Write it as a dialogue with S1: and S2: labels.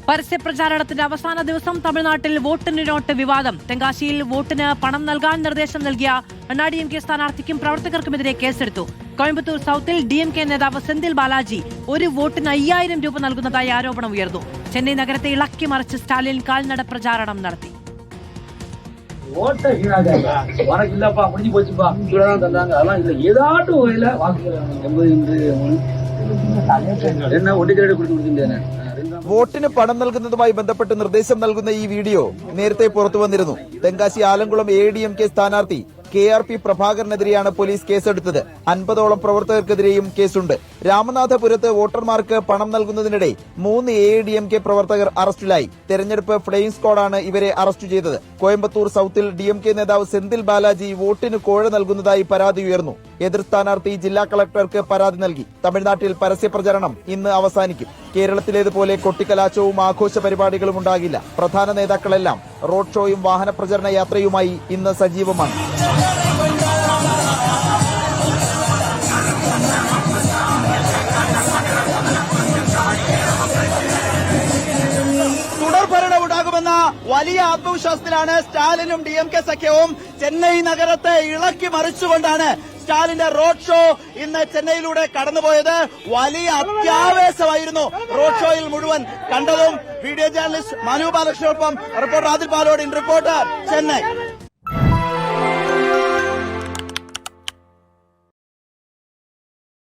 S1: പരസ്യപ്രചാരണത്തിന്റെ അവസാന ദിവസം തമിഴ്നാട്ടിൽ വോട്ടിന് നോട്ട് വിവാദം. തെങ്കാശിയിൽ വോട്ടിന് പണം നൽകാൻ നിർദ്ദേശം നൽകിയ DMK സ്ഥാനാർത്ഥിക്കും പ്രവർത്തകർക്കുമെതിരെ കേസെടുത്തു. കോയമ്പത്തൂർ സൌത്തിൽ DMK നേതാവ് സെന്തിൽ ബാലാജി ഒരു വോട്ടിന് 5000 രൂപ നൽകുന്നതായി ആരോപണം ഉയർന്നു. ചെന്നൈ നഗരത്തെ ഇളക്കി മറിച്ച് സ്റ്റാലിൻ കാൽനട പ്രചാരണം നടത്തി.
S2: വോട്ടിന് പണം നൽകുന്നതുമായി ബന്ധപ്പെട്ട് നിർദ്ദേശം നൽകുന്ന ഈ വീഡിയോ നേരത്തെ പുറത്തുവന്നിരുന്നു. തെങ്കാശി ആലങ്കുളം ADMK സ്ഥാനാർത്ഥി KRP പ്രഭാകരനെതിരെയാണ് പോലീസ് കേസെടുത്തത്. 50ഓളം പ്രവർത്തകർക്കെതിരെയും കേസുണ്ട്. രാമനാഥപുരത്ത് വോട്ടർമാർക്ക് പണം നൽകുന്നതിനിടെ 3 ADMK പ്രവർത്തകർ അറസ്റ്റിലായി. തെരഞ്ഞെടുപ്പ് ഫ്ലൈയിംഗ് സ്ക്വാഡാണ് ഇവരെ അറസ്റ്റ് ചെയ്തത്. കോയമ്പത്തൂർ സൌത്തിൽ DMK നേതാവ് സെന്തിൽ ബാലാജി വോട്ടിന് കോഴ നൽകുന്നതായി പരാതി ഉയർന്നു. എതിർ സ്ഥാനാർത്ഥി ജില്ലാ കളക്ടർക്ക് പരാതി നൽകി. തമിഴ്നാട്ടിൽ പരസ്യപ്രചരണം ഇന്ന് അവസാനിക്കും. കേരളത്തിലേതുപോലെ കൊട്ടിക്കലാശവും ആഘോഷ പരിപാടികളും ഉണ്ടാകില്ല. പ്രധാന നേതാക്കളെല്ലാം റോഡ് ഷോയും വാഹന പ്രചരണ യാത്രയുമായി ഇന്ന് സജീവമാണ്.
S3: തുടർഭരണം ഉണ്ടാകുമെന്ന വലിയ ആത്മവിശ്വാസത്തിലാണ് സ്റ്റാലിനും DMK സഖ്യവും. ചെന്നൈ നഗരത്തെ ഇളക്കി മറിച്ചുകൊണ്ടാണ് സ്റ്റാലിന്റെ റോഡ് ഷോ ഇന്ന് ചെന്നൈയിലൂടെ കടന്നുപോയത്. വലിയ അത്യാവേശമായിരുന്നു റോഡ് ഷോയിൽ മുഴുവൻ കണ്ടതും. വീഡിയോ ജേർണലിസ്റ്റ് മനു ബാലകൃഷ്ണനൊപ്പം റിപ്പോർട്ടർ ആദിൽ പാലോട്, റിപ്പോർട്ടർ ചെന്നൈ.